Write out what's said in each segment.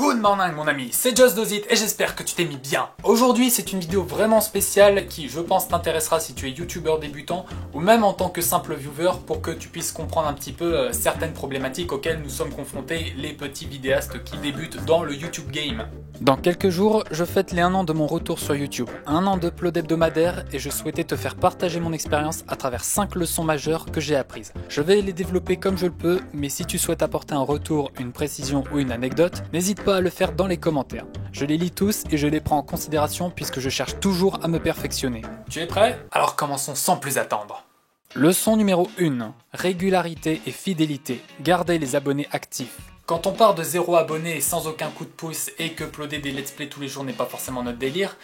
Good morning mon ami, c'est Just Does It et j'espère que tu t'es mis bien. Aujourd'hui c'est une vidéo vraiment spéciale qui je pense t'intéressera si tu es youtubeur débutant ou même en tant que simple viewer pour que tu puisses comprendre un petit peu certaines problématiques auxquelles nous sommes confrontés les petits vidéastes qui débutent dans le YouTube game. Dans quelques jours, je fête les 1 an de mon retour sur YouTube. 1 an d'upload hebdomadaire et je souhaitais te faire partager mon expérience à travers 5 leçons majeures que j'ai apprises. Je vais les développer comme je le peux, mais si tu souhaites apporter un retour, une précision ou une anecdote, n'hésite pas à le faire dans les commentaires. Je les lis tous et je les prends en considération puisque je cherche toujours à me perfectionner. Tu es prêt? Alors commençons sans plus attendre. Leçon numéro 1. Régularité et fidélité. Gardez les abonnés actifs. Quand on part de 0 abonnés et sans aucun coup de pouce et que uploader des let's play tous les jours n'est pas forcément notre délire,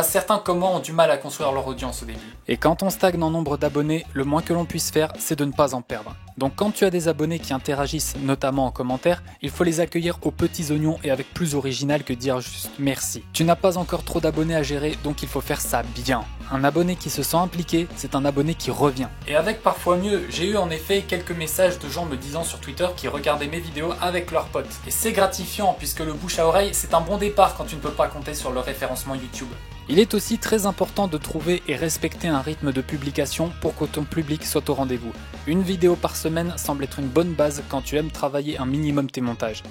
certains comme moi ont du mal à construire leur audience au début. Et quand on stagne en nombre d'abonnés, le moins que l'on puisse faire, c'est de ne pas en perdre. Donc quand tu as des abonnés qui interagissent, notamment en commentaire, il faut les accueillir aux petits oignons et avec plus original que dire juste merci. Tu n'as pas encore trop d'abonnés à gérer, donc il faut faire ça bien. Un abonné qui se sent impliqué, c'est un abonné qui revient. Et avec parfois mieux, j'ai eu en effet quelques messages de gens me disant sur Twitter qu'ils regardaient mes vidéos avec leurs potes. Et c'est gratifiant puisque le bouche à oreille, c'est un bon départ quand tu ne peux pas compter sur le référencement YouTube. Il est aussi très important de trouver et respecter un rythme de publication pour que ton public soit au rendez-vous. Une vidéo par semaine semble être une bonne base quand tu aimes travailler un minimum tes montages.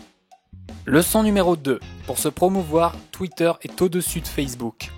Leçon numéro 2. Pour se promouvoir, Twitter est au-dessus de Facebook.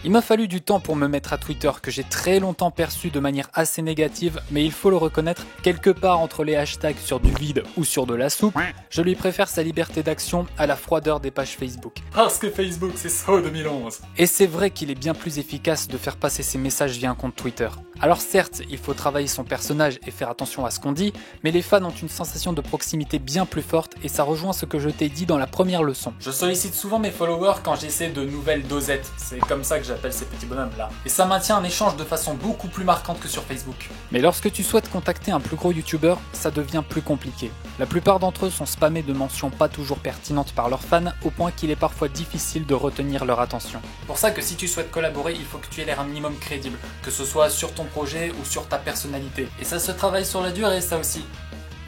Il m'a fallu du temps pour me mettre à Twitter que j'ai très longtemps perçu de manière assez négative, mais il faut le reconnaître, quelque part entre les hashtags sur du vide ou sur de la soupe, je lui préfère sa liberté d'action à la froideur des pages Facebook. Parce que Facebook c'est ça 2011. Et c'est vrai qu'il est bien plus efficace de faire passer ses messages via un compte Twitter. Alors certes, il faut travailler son personnage et faire attention à ce qu'on dit, mais les fans ont une sensation de proximité bien plus forte et ça rejoint ce que je t'ai dit dans la première leçon. Je sollicite souvent mes followers quand j'essaie de nouvelles dosettes, c'est comme ça que j'appelle ces petits bonhommes là. Et ça maintient un échange de façon beaucoup plus marquante que sur Facebook. Mais lorsque tu souhaites contacter un plus gros youtubeur, ça devient plus compliqué. La plupart d'entre eux sont spammés de mentions pas toujours pertinentes par leurs fans, au point qu'il est parfois difficile de retenir leur attention. C'est pour ça que si tu souhaites collaborer, il faut que tu aies l'air un minimum crédible, que ce soit sur ton projet ou sur ta personnalité. Et ça se travaille sur la durée, ça aussi.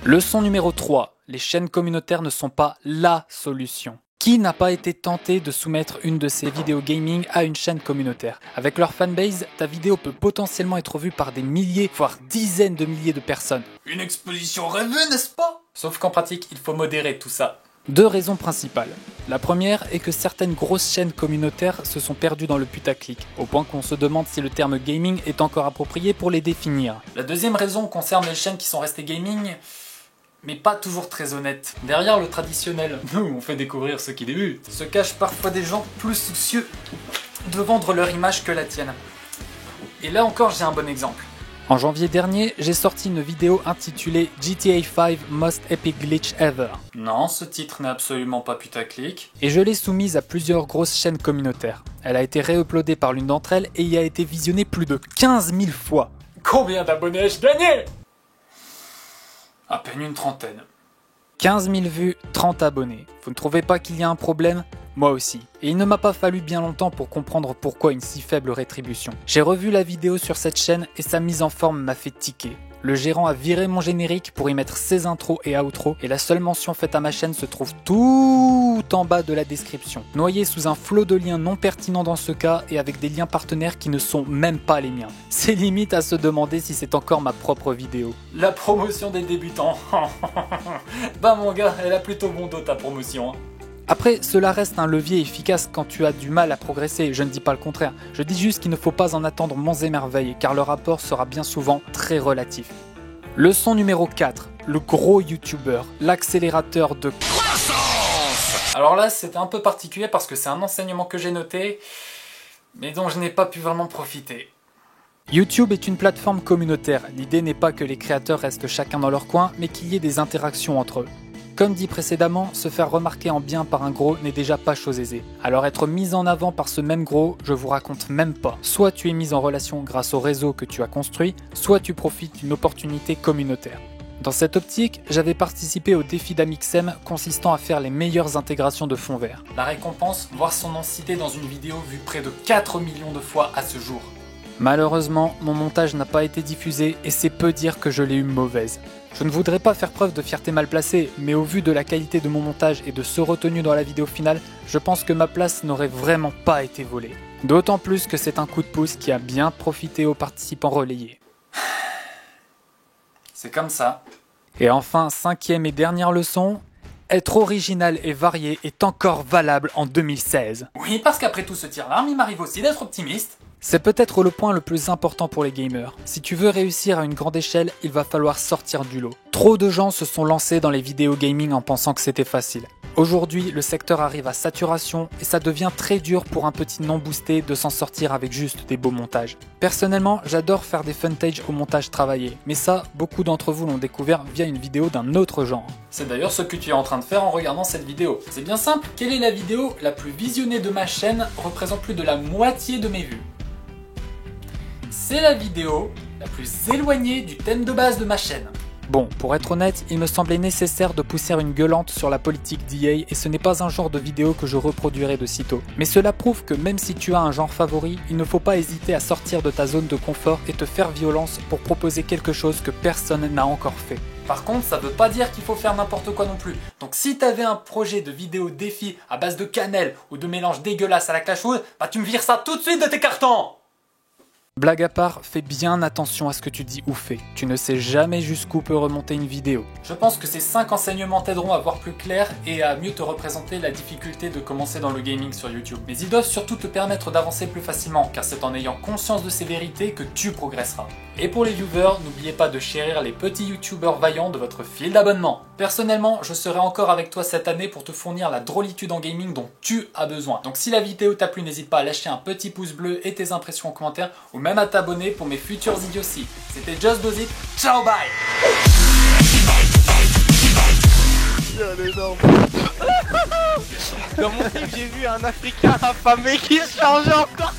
Leçon numéro 3. Les chaînes communautaires ne sont pas LA solution. Qui n'a pas été tenté de soumettre une de ses vidéos gaming à une chaîne communautaire? Avec leur fanbase, ta vidéo peut potentiellement être vue par des milliers, voire dizaines de milliers de personnes. Une exposition rêvée, n'est-ce pas? Sauf qu'en pratique, il faut modérer tout ça. 2 raisons principales. La première est que certaines grosses chaînes communautaires se sont perdues dans le putaclic, au point qu'on se demande si le terme gaming est encore approprié pour les définir. La deuxième raison concerne les chaînes qui sont restées gaming, mais pas toujours très honnête. Derrière le traditionnel, nous on fait découvrir ceux qui débutent, se cachent parfois des gens plus soucieux de vendre leur image que la tienne. Et là encore j'ai un bon exemple. En janvier dernier, j'ai sorti une vidéo intitulée GTA 5 Most Epic Glitch Ever. Non, ce titre n'est absolument pas putaclic. Et je l'ai soumise à plusieurs grosses chaînes communautaires. Elle a été réuploadée par l'une d'entre elles et y a été visionnée plus de 15 000 fois. Combien d'abonnés ai-je gagné? À peine une trentaine. 15 000 vues, 30 abonnés. Vous ne trouvez pas qu'il y a un problème? Moi aussi. Et il ne m'a pas fallu bien longtemps pour comprendre pourquoi une si faible rétribution. J'ai revu la vidéo sur cette chaîne et sa mise en forme m'a fait tiquer. Le gérant a viré mon générique pour y mettre ses intros et outros et la seule mention faite à ma chaîne se trouve tout en bas de la description. Noyé sous un flot de liens non pertinents dans ce cas et avec des liens partenaires qui ne sont même pas les miens. C'est limite à se demander si c'est encore ma propre vidéo. La promotion des débutants. Mon gars, elle a plutôt bon dos ta promotion. Après, cela reste un levier efficace quand tu as du mal à progresser, je ne dis pas le contraire. Je dis juste qu'il ne faut pas en attendre monts et merveilles, car le rapport sera bien souvent très relatif. Leçon numéro 4. Le gros youtubeur, l'accélérateur de croissance. Alors là, c'était un peu particulier parce que c'est un enseignement que j'ai noté, mais dont je n'ai pas pu vraiment profiter. YouTube est une plateforme communautaire. L'idée n'est pas que les créateurs restent chacun dans leur coin, mais qu'il y ait des interactions entre eux. Comme dit précédemment, se faire remarquer en bien par un gros n'est déjà pas chose aisée. Alors être mis en avant par ce même gros, je vous raconte même pas. Soit tu es mis en relation grâce au réseau que tu as construit, soit tu profites d'une opportunité communautaire. Dans cette optique, j'avais participé au défi d'Amixem consistant à faire les meilleures intégrations de fond vert. La récompense, voir son nom cité dans une vidéo vue près de 4 millions de fois à ce jour. Malheureusement, mon montage n'a pas été diffusé et c'est peu dire que je l'ai eu mauvaise. Je ne voudrais pas faire preuve de fierté mal placée, mais au vu de la qualité de mon montage et de ce retenu dans la vidéo finale, je pense que ma place n'aurait vraiment pas été volée. D'autant plus que c'est un coup de pouce qui a bien profité aux participants relayés. C'est comme ça. Et enfin, cinquième et dernière leçon, être original et varié est encore valable en 2016. Oui, parce qu'après tout ce tir-larme, il m'arrive aussi d'être optimiste. C'est peut-être le point le plus important pour les gamers. Si tu veux réussir à une grande échelle, il va falloir sortir du lot. Trop de gens se sont lancés dans les vidéos gaming en pensant que c'était facile. Aujourd'hui, le secteur arrive à saturation et ça devient très dur pour un petit non boosté de s'en sortir avec juste des beaux montages. Personnellement, j'adore faire des funtage au montage travaillé, mais ça, beaucoup d'entre vous l'ont découvert via une vidéo d'un autre genre. C'est d'ailleurs ce que tu es en train de faire en regardant cette vidéo. C'est bien simple, quelle est la vidéo la plus visionnée de ma chaîne, représente plus de la moitié de mes vues? C'est la vidéo la plus éloignée du thème de base de ma chaîne. Bon, pour être honnête, il me semblait nécessaire de pousser une gueulante sur la politique d'EA et ce n'est pas un genre de vidéo que je reproduirai de sitôt. Mais cela prouve que même si tu as un genre favori, il ne faut pas hésiter à sortir de ta zone de confort et te faire violence pour proposer quelque chose que personne n'a encore fait. Par contre, ça veut pas dire qu'il faut faire n'importe quoi non plus. Donc si t'avais un projet de vidéo défi à base de cannelle ou de mélange dégueulasse à la Clash Royale, bah tu me vires ça tout de suite de tes cartons! Blague à part, fais bien attention à ce que tu dis ou fais. Tu ne sais jamais jusqu'où peut remonter une vidéo. Je pense que ces 5 enseignements t'aideront à voir plus clair et à mieux te représenter la difficulté de commencer dans le gaming sur YouTube. Mais ils doivent surtout te permettre d'avancer plus facilement, car c'est en ayant conscience de ces vérités que tu progresseras. Et pour les viewers, n'oubliez pas de chérir les petits youtubeurs vaillants de votre file d'abonnement. Personnellement, je serai encore avec toi cette année pour te fournir la drôlitude en gaming dont tu as besoin. Donc si la vidéo t'a plu, n'hésite pas à lâcher un petit pouce bleu et tes impressions en commentaire, ou même à t'abonner pour mes futures idioties. C'était Just Does It, ciao bye. Dans mon film, j'ai vu un Africain affamé qui se changeait en cortège.